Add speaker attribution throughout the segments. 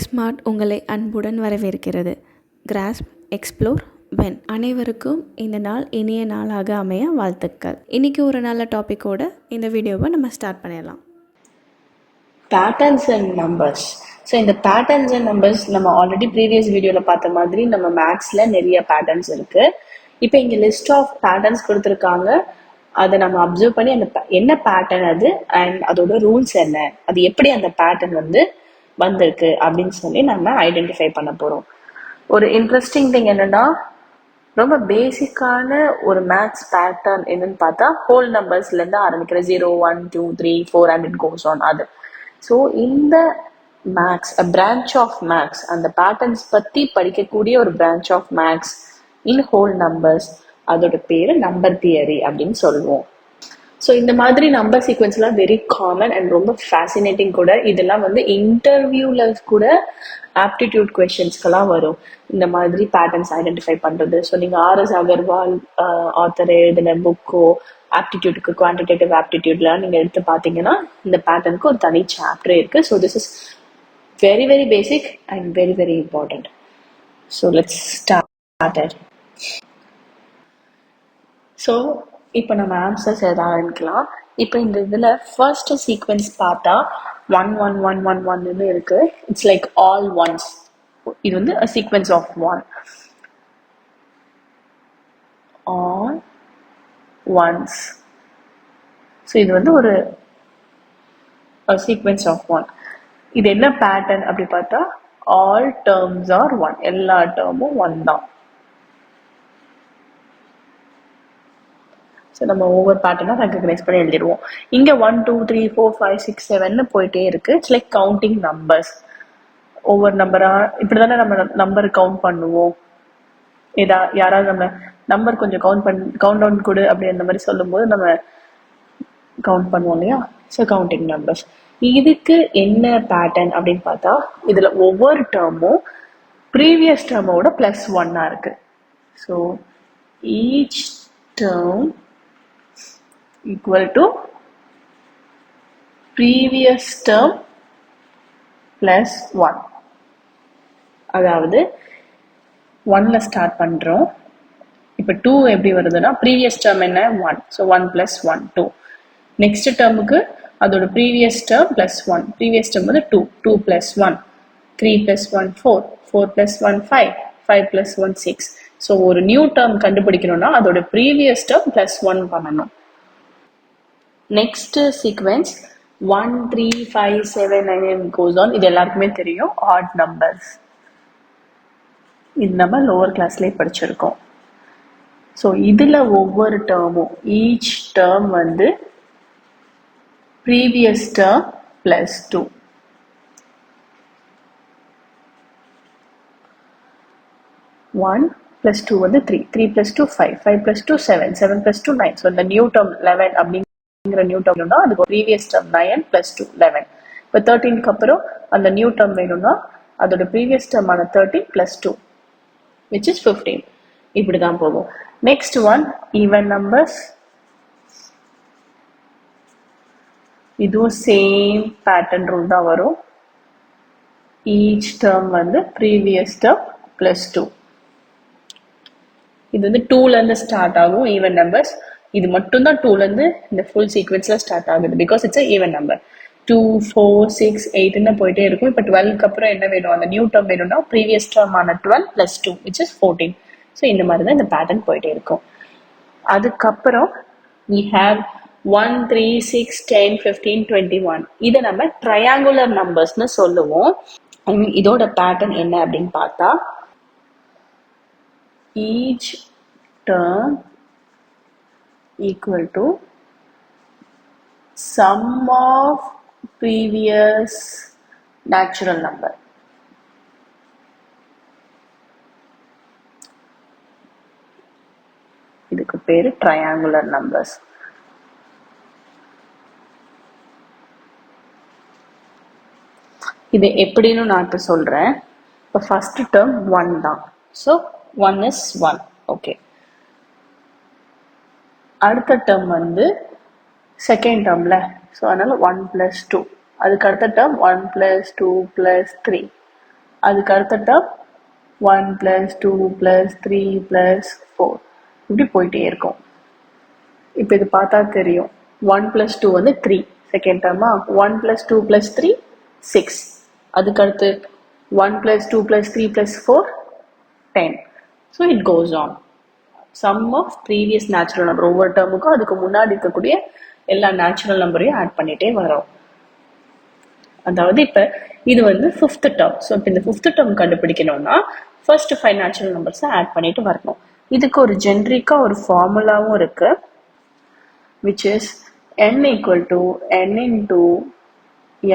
Speaker 1: Smart உங்களை அன்புடன் வரவேற்கிறது. Grass, explore, when. அனைவருக்கும் இந்த நாள் இனிய நாளாக அமைய வாழ்த்துக்கள். இன்றைக்கி ஒரு நல்ல டாப்பிக்கோட இந்த வீடியோவை நம்ம ஸ்டார்ட் பண்ணிடலாம்.
Speaker 2: Patterns and numbers. ஸோ இந்த பேட்டர்ன்ஸ் அண்ட் நம்பர்ஸ் நம்ம ஆல்ரெடி ப்ரீவியஸ் வீடியோவில் பார்த்த மாதிரி நம்ம மேக்ஸில் நிறைய பேட்டர்ன்ஸ் இருக்குது. இப்போ இங்கே லிஸ்ட் ஆஃப் பேட்டர்ன்ஸ் கொடுத்துருக்காங்க. அதை நம்ம அப்சர்வ் பண்ணி அந்த என்ன பேட்டர்ன் அது அண்ட் அதோட ரூல்ஸ் என்ன, அது எப்படி அந்த பேட்டர்ன் வந்திருக்கு அப்படின்னு சொல்லி நம்ம ஐடென்டிஃபை பண்ண போகிறோம். ஒரு இன்ட்ரெஸ்டிங் திங் என்னன்னா, ரொம்ப பேசிக்கான ஒரு மேத்ஸ் பேட்டர்ன் என்னன்னு பார்த்தா ஹோல் நம்பர்ஸ்லேருந்து ஆரம்பிக்கிற 0, 1, 2, 3, 4 அண்ட் இட் கோஸ் ஆன் அது. ஸோ இந்த மேக்ஸ் பிரான்ச் ஆஃப் மேக்ஸ், அந்த பேட்டர்ன்ஸ் பற்றி படிக்கக்கூடிய ஒரு branch of maths in whole numbers, அதோட பேர் நம்பர் தியரி அப்படின்னு சொல்லுவோம். ஸோ இந்த மாதிரி நம்பர் சீக்வன்ஸ்லாம் வெரி காமன் அண்ட் ரொம்ப ஃபேசினேட்டிங் கூட. இதெல்லாம் இன்டர்வியூவில் கூட ஆப்டிடியூட் கொஷின்ஸ்க்கெல்லாம் வரும், இந்த மாதிரி பேட்டர்ன்ஸ் ஐடென்டிஃபை பண்ணுறது. ஸோ நீங்கள் ஆர்எஸ் அகர்வால் ஆத்தர் எழுதின புக்கோ ஆப்டிடியூடுக்கு குவான்டிடேட்டிவ் ஆப்டிடியூட்லாம் நீங்கள் எடுத்து பார்த்தீங்கன்னா இந்த பேட்டர்னுக்கு ஒரு தனி சாப்டரே இருக்குது. So this is very very basic and very very important. So let's start. So இப்போ நம்ம ஆன்சர்ஸ் எதாவது ஆரம்பிக்கலாம். இப்போ இந்த இதில் ஃபர்ஸ்ட் சீக்வன்ஸ் பார்த்தா 1 1 1 1 1ன்னு இருக்கு. It's like all once. இது a sequence of 1. all ones. So இது ஒரு சீக்வன்ஸ் ஆஃப் 1. இது என்ன பேட்டர்ன் அப்படி பார்த்தா ஆல் டேர்ம்ஸ் ஆர் 1. எல்லா டேர்மும் 1 தான். ஸோ நம்ம ஒவ்வொரு பேட்டர்னாக ரெக்கக்னைஸ் பண்ணி எழுதிடுவோம். இங்கே 1 2 3 4 5 6 7ன்னு போயிட்டே இருக்கு. It's like counting numbers. ஒவ்வொரு நம்பராக இப்படி தானே நம்ம நம்பர் கவுண்ட் பண்ணுவோம். யாராவது நம்ம நம்பர் கொஞ்சம் கவுண்ட் டவுன் கொடு அப்படி அந்த மாதிரி சொல்லும்போது நம்ம கவுண்ட் பண்ணுவோம் இல்லையா. So counting numbers. இதுக்கு என்ன பேட்டர்ன் அப்படின்னு பார்த்தா இதில் ஒவ்வொரு டேர்மும் ப்ரீவியஸ் டேர்மோட +1 இருக்கு. So each term equal to previous term plus 1. அதாவது 1ல ஸ்டார்ட் பண்றோம். இப்போ 2 எப்படி வருதுன்னா ப்ரீவியஸ் டேர்ம் என்ன 1. ஸோ 1 + 1 2. நெக்ஸ்ட் டேர்முக்கு அதோட previous term +1. Previous term 2 2 + 1 3 + 1 4 4 + 1 5 5 + 1 6. So ஒரு நியூ டேர்ம் கண்டுபிடிக்கணும்னா அதோட ப்ரீவியஸ் டேர்ம் +1 பண்ணணும். Next sequence 1 3 5 7 9 goes on. இது எல்லாருக்குமே தெரியும், ஆட் நம்பர்ஸ். இது நம்ம லோவர் கிளாஸ்லேயே படிச்சிருக்கோம். ஸோ இதில் ஒவ்வொரு டேர்மும் each term previous term +2. One + 2 3 3 + 2 5 5 + 2 7 7 + 2 9. So இந்த நியூ டேர்ம் 11 அப்படிங்கிற நியூ டேர்ம்னா அதுக்கு ப்ரீவியஸ் டேர்ம் 9 + 2 11. இப்போ 13க்கு அப்புறம் அந்த நியூ டேர்ம் வேணும்னா அதோட ப்ரீவியஸ் டேர்மான 13 + 2 which is 15. இப்படி தான் போகும். Next one even numbers. இதுவும் சேம் பேட்டர்ன் ரூல் தான் வரும். Each term previous term +2. இது 2லேருந்து ஸ்டார்ட் ஆகும் ஈவன் நம்பர்ஸ். இது மட்டும்தான் 2லேருந்து இந்த ஃபுல் சீக்வென்ஸில் ஸ்டார்ட் ஆகுது. Because it's even number. 2 4 6 8ன்னு போயிட்டே இருக்கும். இப்போ 12க்கு அப்புறம் என்ன வேணும், அந்த நியூ டேர்ம் வேணும்னா ப்ரீவியஸ் டேர்மான 12 + 2 which is 14. ஸோ இந்த மாதிரி தான் இந்த பேட்டர்ன் போயிட்டே இருக்கும். அதுக்கப்புறம் we have 1 3 6 10 15 21. இதை நம்ம ட்ரையாங்குலர் நம்பர்ஸ்னு சொல்லுவோம். ஐ மீன் இதோட பேட்டர்ன் என்ன அப்படின்னு பார்த்தா each term equal to sum of previous natural number. இதுக்கு பேரு ட்ரையாங்குலர் நம்பர்ஸ். இது எப்படின்னு நான் இப்போ சொல்றேன். இப்போ ஃபர்ஸ்ட் டேர்ம் 1 தான். So 1 is 1. ஓகே. அடுத்த டேர்ம் செகண்ட் டேர்ம்ல. ஸோ அதனால 1 + 2. அதுக்கு அடுத்த டேர்ம் 1 + 2 + 3. அதுக்கு அடுத்த டேர்ம் 1 + 2 + 3 + 4 இப்படி போயிட்டே இருக்கும். இப்போ இது பார்த்தா தெரியும். 1 + 2 வந்து 3 செகண்ட் டேர்மா, 1 + 2 + 3 6, அதுக்கடுத்து 1 + 2 + 3 + 4 10. So it goes on. Sum of previous natural number, ஒவ்வொரு டேர்முக்கும் அதுக்கு முன்னாடி இருக்கக்கூடிய எல்லா நேச்சுரல் நம்பரையும் ஆட் பண்ணிட்டே வரோம். அதாவது இப்போ இது வந்து ஃபிஃப்த் டேர்ம். ஸோ இப்போ இந்த ஃபிஃப்த் டேர்ம் கண்டுபிடிக்கணும்னா ஃபர்ஸ்ட் 5 நேச்சுரல் நம்பர்ஸை ஆட் பண்ணிட்டு வரணும். இதுக்கு ஒரு ஜென்ரிக்காக ஒரு ஃபார்முலாவும் இருக்கு, which is n = n into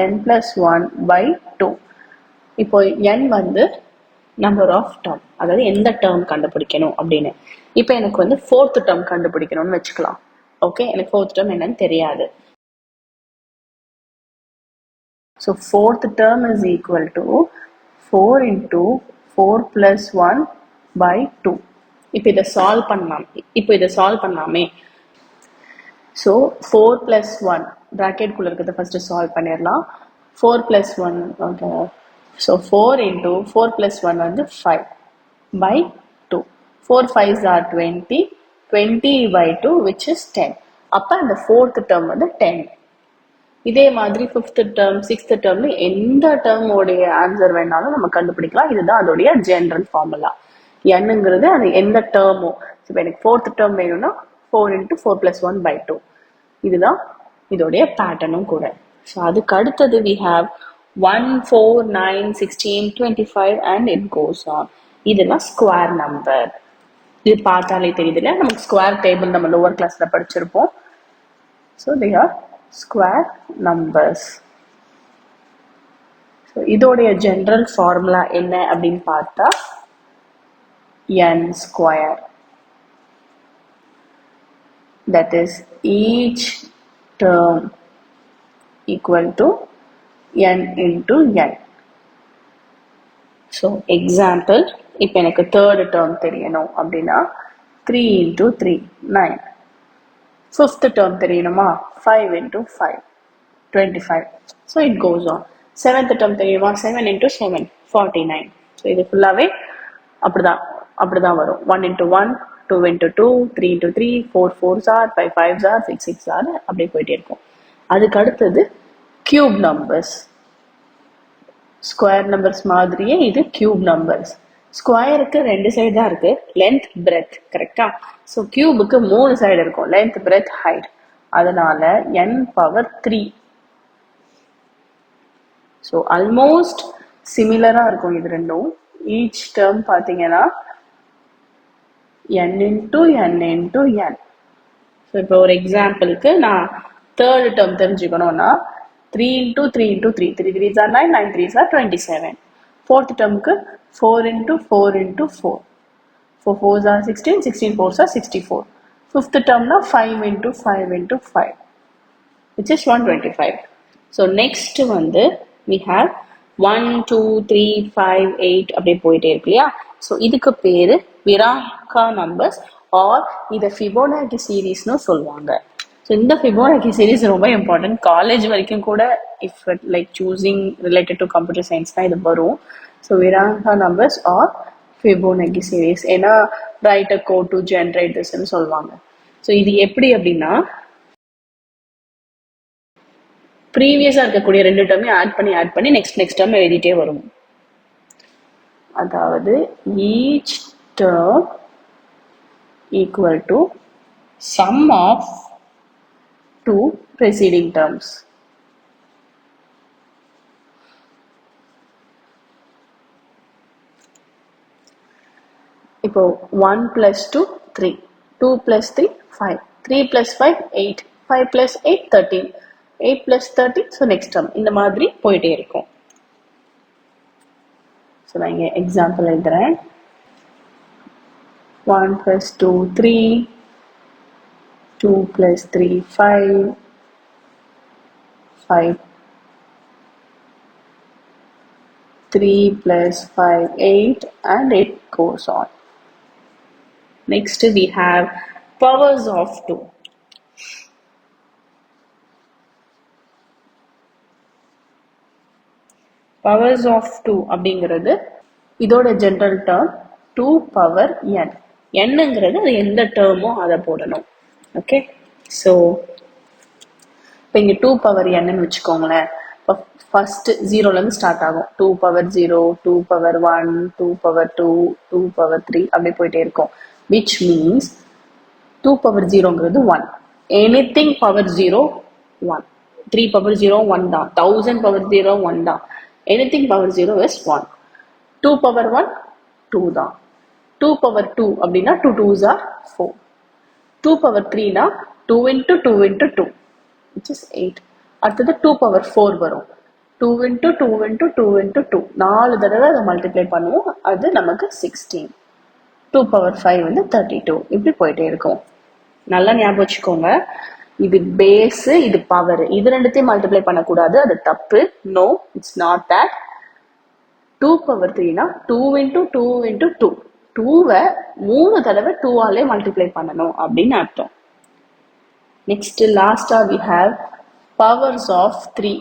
Speaker 2: n plus 1 by 2. இப்போ n வந்து நம்பர் ஆஃப் டேர்ம், அதாவது எந்த டேர்ம் கண்டுபிடிக்கணும் அப்படின்னு. இப்போ எனக்கு வந்து ஃபோர்த் டேர்ம் கண்டுபிடிக்கணும்னு வச்சுக்கலாம். ஓகே, எனக்கு ஃபோர்த் டேர்ம் என்னன்னு தெரியாது. So fourth term is equal to 4 into 4 plus 1 by 2. இப்போ இதை சால்வ் பண்ணலாமே. ஸோ 4 + 1 ப்ராக்கெட்குள்ளே இருக்கிறத ஃபஸ்ட்டு சால்வ் பண்ணிடலாம். 4 + 1 ஓகே. ஸோ 4 into 4 + 1 வந்து 5 by 2. 4 5s are 20, 20 by 2 which is 10. அப்போ அந்த ஃபோர்த் டேர்ம் வந்து 10. இதே மாதிரி ஃபிஃப்த் டேர்ம், சிக்ஸ்த் டேர்ம்ல எந்த டேர்மோடைய ஆன்சர் வேணாலும் நம்ம கண்டுபிடிக்கலாம். இதுதான் அதோடைய ஜென்ரல் ஃபார்முலா. என்னங்கிறது அது எந்த டேர்மோ. இப்போ எனக்கு ஃபோர்த் டேர்ம் வேணும்னா 4 into 4 + 1 by 2. இதுதான் இதோடைய பேட்டர்னும் கூட. ஸோ அதுக்கு அடுத்தது we have 1, 4, 9, 16, 25 and it goes on. இதெல்லாம் ஸ்கொயர் நம்பர். இது பார்த்தாலே தெரியுது இல்லையா, நமக்கு ஸ்கொயர் டேபிள் நம்ம லோவர் கிளாஸ்ல படிச்சிருப்போம். So they are square numbers. So இதோடைய ஜென்ரல் ஃபார்முலா என்ன அப்படின்னு பார்த்தா n square. That is each term equal to n into n. So example, இப்போ எனக்கு தேர்ட் டேர்ம் தெரியணும் அப்படின்னா 3 into 3 9. ஃபிஃப்த் டேர்ம் தெரியணுமா 5 into 5 25. So it goes on. Seventh term தெரியுமா 7 into 7 49. ஸோ இது ஃபுல்லாகவே அப்படிதான் வரும். 1 into 1, 2 into 2, 3 into 3, 4 4s are, 5 5s are, 6 6s are, அப்படியே போயிட்டே இருக்கும். அதுக்கு அடுத்தது கியூப் நம்பர்ஸ். ஸ்கொயர் நம்பர்ஸ் மாதிரியே இது கியூப் நம்பர்ஸ். ஸ்கொயருக்கு 2 சைடு தான் இருக்கு, லென்த் பிரெத், கரெக்டா? ஸோ கியூபுக்கு 3 சைடு இருக்கும், லென்த் பிரெத் ஹைட். அதனால n பவர் 3. ஸோ ஆல்மோஸ்ட் சிமிலராக இருக்கும் இது ரெண்டும். ஈச் டேர்ம் பார்த்தீங்கன்னா n into n into n. So இப்போ ஒரு எக்ஸாம்பிளுக்கு நான் தேர்ட் டேர்ம் தெரிஞ்சுக்கணும்னா 3 into 3 into 3, 3 3s are 9, 9 3s are 27. Fourth டேர்முக்கு 4 into 4 into 4, 4 4s are 16, 16 4s are 64. Fifth டேர்ம்னா 5 into 5 into 5, which is 125. So next வந்து we have 1 2 3 5 8 அப்படியே போயிட்டே இருக்கு இல்லையா. ஸோ இதுக்கு பேரு விராங்கா நம்பர்ஸ் ஆர் இதை ஃபிபோனாக்கி சீரீஸ்னு சொல்லுவாங்க. ஸோ இந்த ஃபிபோனாக்கி சீரீஸ் ரொம்ப இம்பார்ட்டன்ட். காலேஜ் வரைக்கும் கூட if like choosing related to computer science தான் இது வரும். So Virahanka numbers or Fibonacci series, ஏன்னா write a code to generate திஸ்ன்னு சொல்லுவாங்க. ஸோ இது எப்படி அப்படின்னா ப்ரீவியஸாக இருக்கக்கூடிய 2 டேர்மையும் ஆட் பண்ணி நெக்ஸ்ட் டேர்ம் எழுதிட்டே வரும். அதாவது each term equal to sum of 2 preceding terms. இப்போ 1 plus 2 3, 2 plus 3 5, 3 plus 5 8, 5 plus 8 13, 8 plus 13. So next term இந்த மாதிரி போயிட்டே இருக்கும். ஸோ நான் இங்கே எக்ஸாம்பிள் எழுதுறேன். 1 plus 2 3, 2 plus 3 5, 5 3 plus 5 8, and it goes on. Next we have powers of 2. Powers of 2 அப்படிங்கிறது இதோட ஜென்ரல் டேர்ம் 2 பவர் n. என்னங்கிறது அது எந்த டேர்மோ அதை போடணும். ஓகே, ஸோ இப்போ இங்கே 2 பவர் என்னன்னு வச்சுக்கோங்களேன். இப்போ ஃபர்ஸ்ட் ஜீரோலேருந்து ஸ்டார்ட் ஆகும். 2 பவர் 0, 2 பவர் 1, 2 பவர் 2, 2 பவர் 3 அப்படி போயிட்டே இருக்கும். விச் மீன்ஸ் 2 பவர் 0ங்கிறது 1. Anything power 0 1. 3 பவர் 0 1 தான். 1000 பவர் 0 1 தான். Anything power 0 is 1. 2 பவர் 1 2 தான். 2 பவர் 2 அப்படின்னா 2 2s are 4. 2 பவர் 3னா 2 into 2 into 2 which is 8. அடுத்தது 2 பவர் 4 வரும். 2 into 2 into 2 into 2 4 தடவை அதை மல்டிப்ளை பண்ணுவோம். அது நமக்கு 16. 2 பவர் 5 வந்து 32. இப்படி போயிட்டே இருக்கும். நல்லா ஞாபகம் வச்சுக்கோங்க, இது பேஸ், இது பவர், இது ரெண்டுத்தையும் மல்டிப்ளை பண்ணக்கூடாது, அது தப்பு. No, it's not that. 2 power 3னா 2 into 2 into 2. 2வை 3 தடவை 2ஆலே மல்டிப்ளை பண்ணணும் அப்படின்னு அர்த்தம். நெக்ஸ்ட் லாஸ்டா we have powers of 3.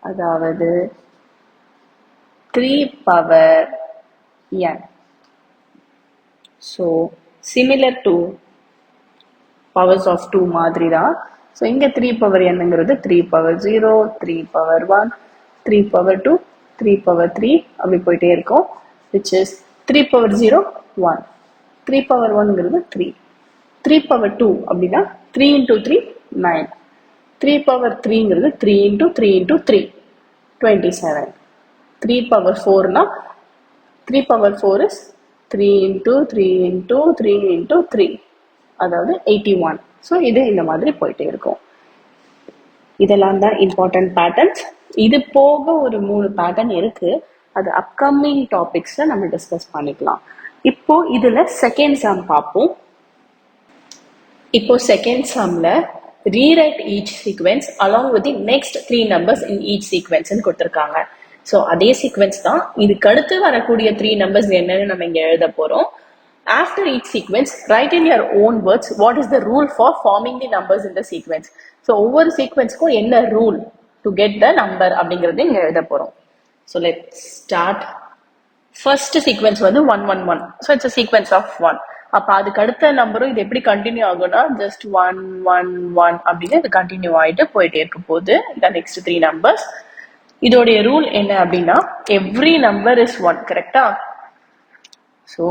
Speaker 2: அதாவது 3 power n. So similar to powers of 2 மாதிரி தான். ஸோ இங்கே 3 பவர் என்னங்கிறது 3 பவர் 0, 3 பவர் 1, 3 பவர் 2, 3 பவர் 3 அப்படி போயிட்டே இருக்கும். விச் இஸ் 3 பவர் 0 1, 3 பவர் 1ங்கிறது 3, 3 பவர் 2 அப்படின்னா 3 into 3 9, 3 பவர் 3ங்கிறது 3 into 3 into 3 27. 3 பவர் 4னா 3 power 4 is 3 into 3 into 3 into 3 அதாவது 81. ஸோ இது இந்த மாதிரி போயிட்டே இருக்கும். இதெல்லாம் தான் இம்பார்ட்டன்ட் பேட்டர்ன்ஸ். இது போக ஒரு 3 பேட்டர்ன் இருக்கு, அது அப்கமிங் டாபிக்ஸ்ல நம்ம டிஸ்கஸ் பண்ணிக்கலாம். இப்போ இதுல செகண்ட் சம் பார்ப்போம். இப்போ செகண்ட் சம்ல rewrite each sequence along with the next 3 numbers in each சீக்வென்ஸ்னு கொடுத்துருக்காங்க. ஸோ அதே சீக்வென்ஸ் தான். இதுக்கு அடுத்து வரக்கூடிய 3 நம்பர்ஸ் என்னன்னு நம்ம இங்க எழுத போறோம். After each sequence, write in your own words what is the rule for forming the numbers in the sequence. So ஒவ்வொரு சீக்வென்ஸ்க்கும் என்ன rule to get the number அப்படிங்கறது இங்க எழுத போறோம். So let's start. First sequence வந்து 1 1 1. So it's a sequence of 1. அப்ப அதுக்கு அடுத்த நம்பரும் இது எப்படி கண்டினியூ ஆகும்னா just 1 1 1 அப்படின்னு இது கண்டினியூ ஆயிட்டு போயிட்டே இருக்க போகுது இந்த நெக்ஸ்ட் 3 நம்பர்ஸ். இதோடைய ரூல் என்ன அப்படின்னா எவ்ரி நம்பர் இஸ் 1. கரெக்டா? So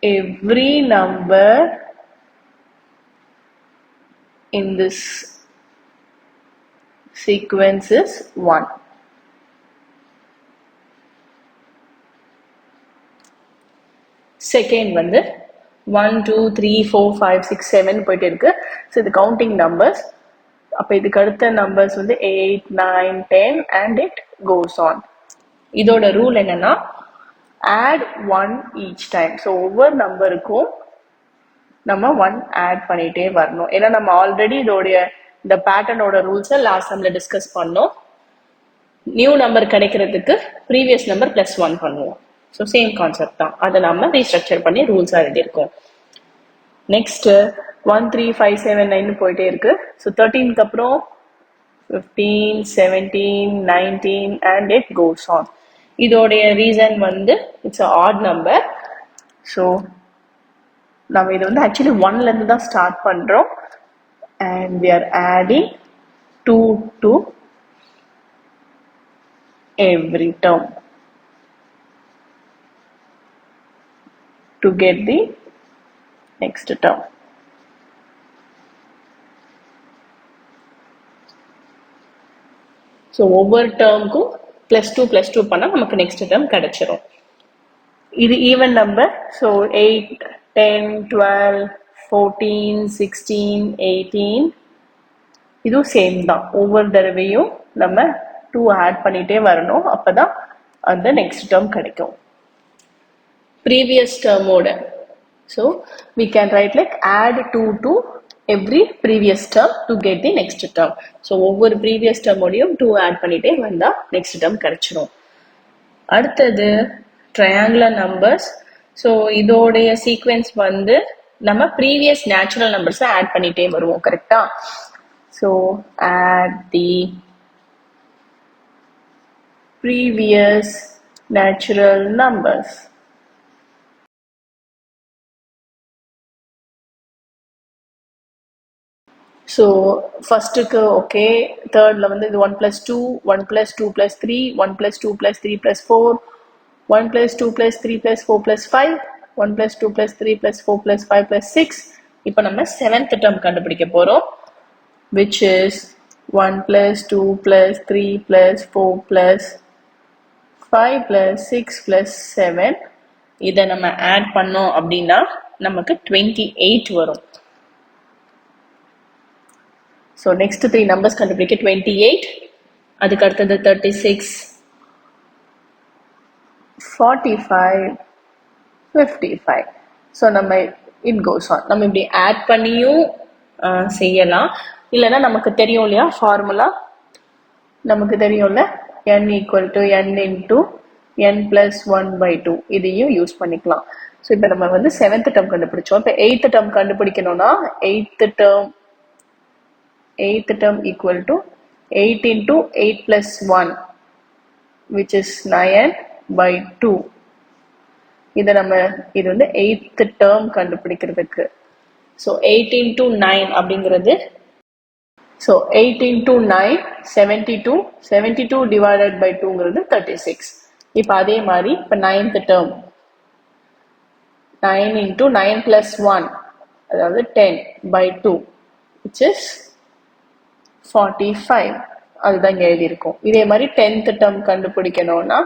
Speaker 2: every number in this sequence is 1. Second வந்து 1 2 3 4 5 6 7 போயிட்டு இருக்கு. ஸோ இது கவுண்டிங் நம்பர்ஸ். அப்போ இதுக்கு அடுத்த நம்பர்ஸ் வந்து 8 9 10 and it goes on. இதோட ரூல் என்னன்னா add 1 each time. ஸோ ஒவ்வொரு நம்பருக்கும் நம்ம 1 ஆட் பண்ணிட்டே வரணும். ஏன்னா நம்ம ஆல்ரெடி இதோடைய இந்த பேட்டர்னோட ரூல்ஸை லாஸ்ட் டைம்ல டிஸ்கஸ் பண்ணோம். நியூ நம்பர் கிடைக்கிறதுக்கு ப்ரீவியஸ் நம்பர் +1 பண்ணுவோம். ஸோ சேம் கான்செப்ட் தான். அதை நம்ம ரீஸ்ட்ரக்சர் பண்ணி ரூல்ஸாக எழுதியிருக்கோம். நெக்ஸ்ட் 1 3 5 7 9 போயிட்டே இருக்கு. ஸோ 13க்கு அப்புறம் 15 17 19 and it goes on. இதோடைய ரீசன் வந்து it's a add number. So நம்ம இது வந்து ஆக்சுவலி 1லேருந்து தான் ஸ்டார்ட் பண்ணுறோம் and we are adding 2 to every term to get the next term. So ஒவ்வொரு டேர்முக்கும் +2 பண்ணால் நமக்கு நெக்ஸ்ட் டேர்ம் கிடைச்சிரும். இது ஈவன் நம்பர். ஸோ 8 10 12 14 16 18 இதுவும் சேம் தான். ஒவ்வொரு தடவையும் நம்ம 2 ஆட் பண்ணிட்டே வரணும். அப்போதான் அந்த நெக்ஸ்ட் டேர்ம் கிடைக்கும் ப்ரீவியஸ் டேர்மோட. So we can write like add 2 to every previous term to get the next term. So ஒவ்வொரு ப்ரீவியஸ் டேர்மோடையும் 2 ஆட் பண்ணிட்டே வந்தா நெக்ஸ்ட் டேர்ம் கிடைச்சிரும். அடுத்தது ட்ரையாங்குலர் நம்பர்ஸ். ஸோ இதோடைய சீக்வென்ஸ் வந்து நம்ம ப்ரீவியஸ் நேச்சுரல் நம்பர்ஸை ஆட் பண்ணிட்டே வருவோம். கரெக்டா? So add the previous natural numbers. So ஃபர்ஸ்ட்டுக்கு ஓகே, தேர்டில் வந்து இது 1 + 2, 1 + 2 + 3, 1 + 2 + 3 + 4, 1 + 2 + 3 + 4 + 5, 1 + 2 + 3 + 4 + 5 + 6. இப்போ நம்ம 7th term கண்டுபிடிக்க போகிறோம், which is 1 + 2 + 3 + 4 + 5 + 6 + 7. இதை நம்ம ஆட் பண்ணோம் அப்படின்னா நமக்கு 28 வரும். So next 3 numbers கண்டுபிடிக்க 28, அதுக்கு அடுத்தது 36, 45, 55. ஸோ நம்ம இட் கோஸ் ஆன். நம்ம இப்படி ஆட் பண்ணியும் செய்யலாம், இல்லைன்னா நமக்கு தெரியும் இல்லையா ஃபார்முலா, நமக்கு தெரியும்ல n = n × n + 1/2, இதையும் யூஸ் பண்ணிக்கலாம். ஸோ இப்போ நம்ம வந்து 7th term கண்டுபிடிச்சோம். இப்போ 8th term கண்டுபிடிக்கணும்னா 8th term equal to 8 × 8 + 1, which is 9/2. இது வந்து 8th term கண்டுபிடிக்கிறதுக்கு. ஸோ 8 × 9 அப்படிங்கிறது, ஸோ 8 × 9 72, 72 divided by 2ங்கிறது 36. இப்போ அதே மாதிரி இப்போ 9th term 9 × 9 + 1, அதாவது 10/2, which is 45. அதுதான் இங்கே எழுதியிருக்கும். இதே மாதிரி 10th term கண்டுபிடிக்கணும்னா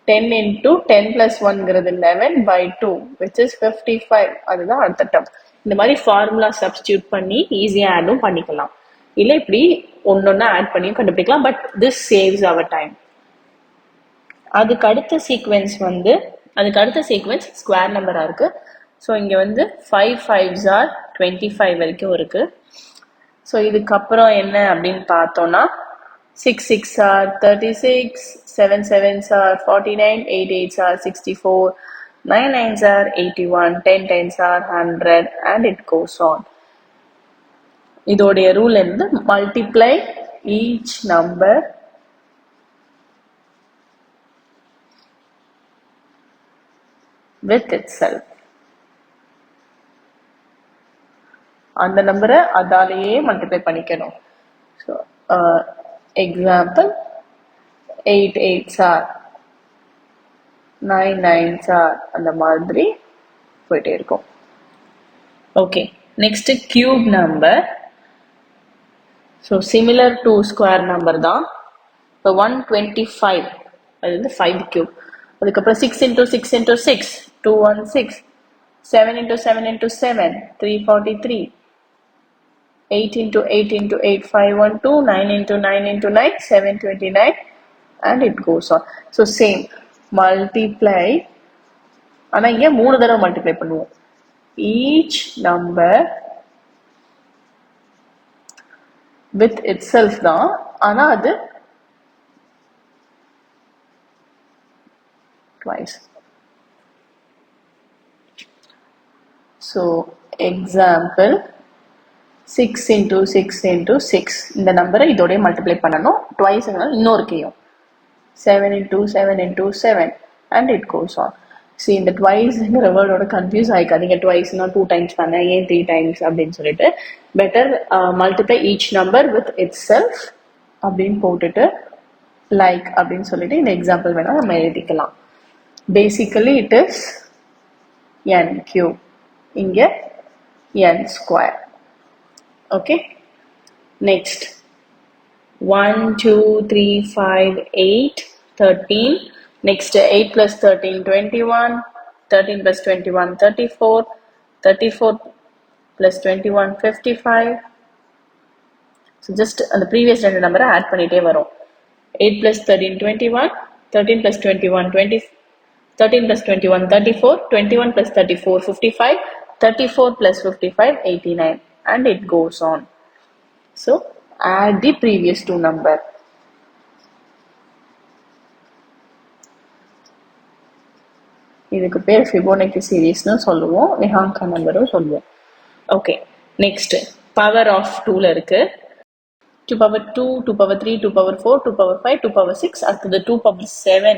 Speaker 2: 10 × 10 + 1ங்கிறது 11/2, which is 55. அதுதான் அடுத்த term. இந்த மாதிரி ஃபார்முலா சப்ஸ்டியூட் பண்ணி ஈஸியாக ஆடும் பண்ணிக்கலாம், இல்லை இப்படி ஒன்னொன்னா ஆட் பண்ணியும் கண்டுபிடிக்கலாம். But this saves our time. அதுக்கு அடுத்த சீக்வென்ஸ் ஸ்கொயர் நம்பராக இருக்குது. ஸோ இங்கே வந்து 5 5s are 25 வரைக்கும் இருக்குது. ஸோ இதுக்கப்புறம் என்ன அப்படின்னு பார்த்தோன்னா 6 6s are 36, 7 7s are 49, 8 8s are 64, 9 9s are 81, 10 10s are 100, and it goes on. இதோடைய ரூல் இருந்து multiply each number with itself. அந்த நம்பரை அதாலேயே மல்டிப்ளை பண்ணிக்கணும். So example 8 8s are 9 9s are, அந்த மாதிரி போயிட்டே இருக்கும். Okay, next cube number. So similar to square number தான். இப்போ 125, அது வந்து 5³. அதுக்கப்புறம் 6 × 6 × 6, 216, 7 × 7 × 7, 343, 8 × 8 × 8, 512, 9 × 9 × 9, 729, and it goes on. So same multiply, ஆனால் இங்கே 3 தடவை மல்டிப்ளை பண்ணுவோம். Each number with it self தான், ஆனால் அது twice. So example 6 × 6 × 6, இந்த நம்பரை இதோடய மல்டிப்ளை பண்ணணும். ட்வைஸ் இன்னொரு கேயும் 7 × 7 × 7, and it goes on. See, இந்த ட்வைஸ்ங்கிற வேர்டோட கன்ஃபியூஸ் ஆகிக்காதீங்க. ட்வைஸ்னா 2 times தானே, ஏன் 3 times அப்படின்னு சொல்லிட்டு. Better multiply each number with it self அப்படின்னு போட்டுட்டு லைக் அப்படின்னு சொல்லிட்டு இந்த எக்ஸாம்பிள் வேணால் நம்ம எழுதிக்கலாம். பேசிக்கலி இட் இஸ் n³, இங்கே n². Okay, next 1 2 3 5 8 13. Next 8 + 13 21, 13 + 21 34, 34 + 21 55. So just அந்த ப்ரீவியஸ் ரெண்டு நம்பரை ஆட் பண்ணிட்டே வரும். 8 + 13 21, 13 + 21 20, 13 + 21 34, 21 + 34 55, 34 + 55 89, and it goes on. So add the previous two number. இதுக்கு பேர் ஃபிபோனக்கி சீரீஸ்னு சொல்லுவோம், விஹாங்கா நம்பரும் சொல்லுவோம். ஓகே, நெக்ஸ்ட் பவர் ஆஃப் 2ல இருக்கு. 2 power 2, 2 power 3, 2 power 4, 2 power 5, 2 power 6, அடுத்தது 2 power 7,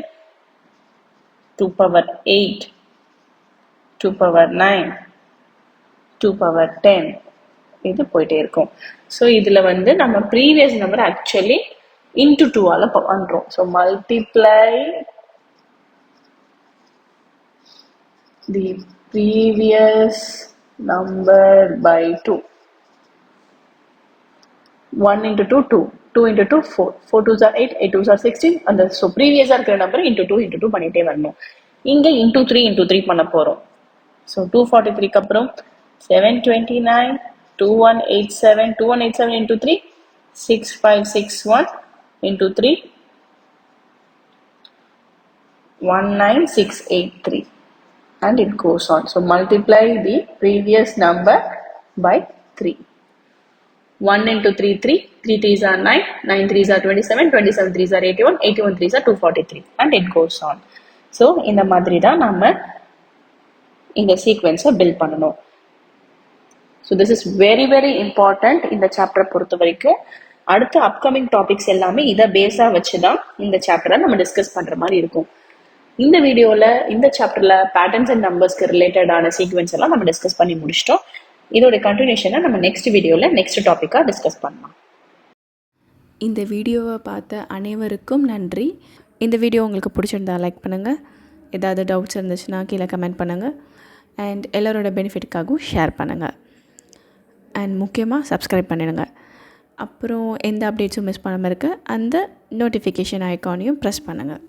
Speaker 2: 2 power 8, 2 power 9, 2 power 10, இது போயிட்டே இருக்கும். ஸோ இதில் வந்து நம்ம ப்ரீவியஸ் நம்பர் ஆக்சுவலி இன்ட்டு 2ஆல் பண்ணுறோம். So multiply the previous number by 2. 1 into 2, 2. 2 into 2, 4. 4 2s are 8, 8 2s are 16. அந்த ஸோ ப்ரீவியஸாக இருக்கிற நம்பர் into 2 பண்ணிகிட்டே வரணும். இங்கே into 3 பண்ண போகிறோம். ஸோ 243க்கு அப்புறம் 729, 2187, 2187 into 3, 6561 into 3, 19683. And it goes on. So multiply the previous number by 3. 1 into 3, 3. 3 3s are 9. 9 3s are 27. 27 3s are 81. 81 3s are 243. And it goes on. So, இந்த மாதிரி தான் நம்ம இந்த சீக்வென்ஸை பில்ட் பண்ணணும். So this is very very important இந்த சாப்டரை பொறுத்த வரைக்கும். அடுத்த அப்கமிங் டாபிக்ஸ் எல்லாமே இதை பேஸாக வச்சு தான் இந்த சாப்டரை நம்ம டிஸ்கஸ் பண்ணுற மாதிரி இருக்கும். இந்த வீடியோவில் இந்த சாப்டரில் பேட்டர்ன்ஸ் அண்ட் நம்பர்ஸ்க்கு ரிலேட்டடான சீக்வென்ஸ் எல்லாம் நம்ம டிஸ்கஸ் பண்ணி முடிச்சிட்டோம். இதோட கண்டினியூஷனை நம்ம நெக்ஸ்ட் வீடியோவில் நெக்ஸ்ட் டாப்பிக்காக டிஸ்கஸ் பண்ணலாம்.
Speaker 1: இந்த வீடியோவை பார்த்த அனைவருக்கும் நன்றி. இந்த வீடியோ உங்களுக்கு பிடிச்சிருந்தா லைக் பண்ணுங்கள். ஏதாவது டவுட்ஸ் இருந்துச்சுன்னா கீழே கமெண்ட் பண்ணுங்கள். அண்ட் எல்லோரோட பெனிஃபிட்டுக்காகவும் ஷேர் பண்ணுங்கள். அண்ட் முக்கியமாக சப்ஸ்கிரைப் பண்ணிடுங்க. அப்புறம் எந்த அப்டேட்ஸும் மிஸ் பண்ணாமல் இருக்க அந்த நோட்டிஃபிகேஷன் ஐக்கானையும் ப்ரெஸ் பண்ணுங்கள்.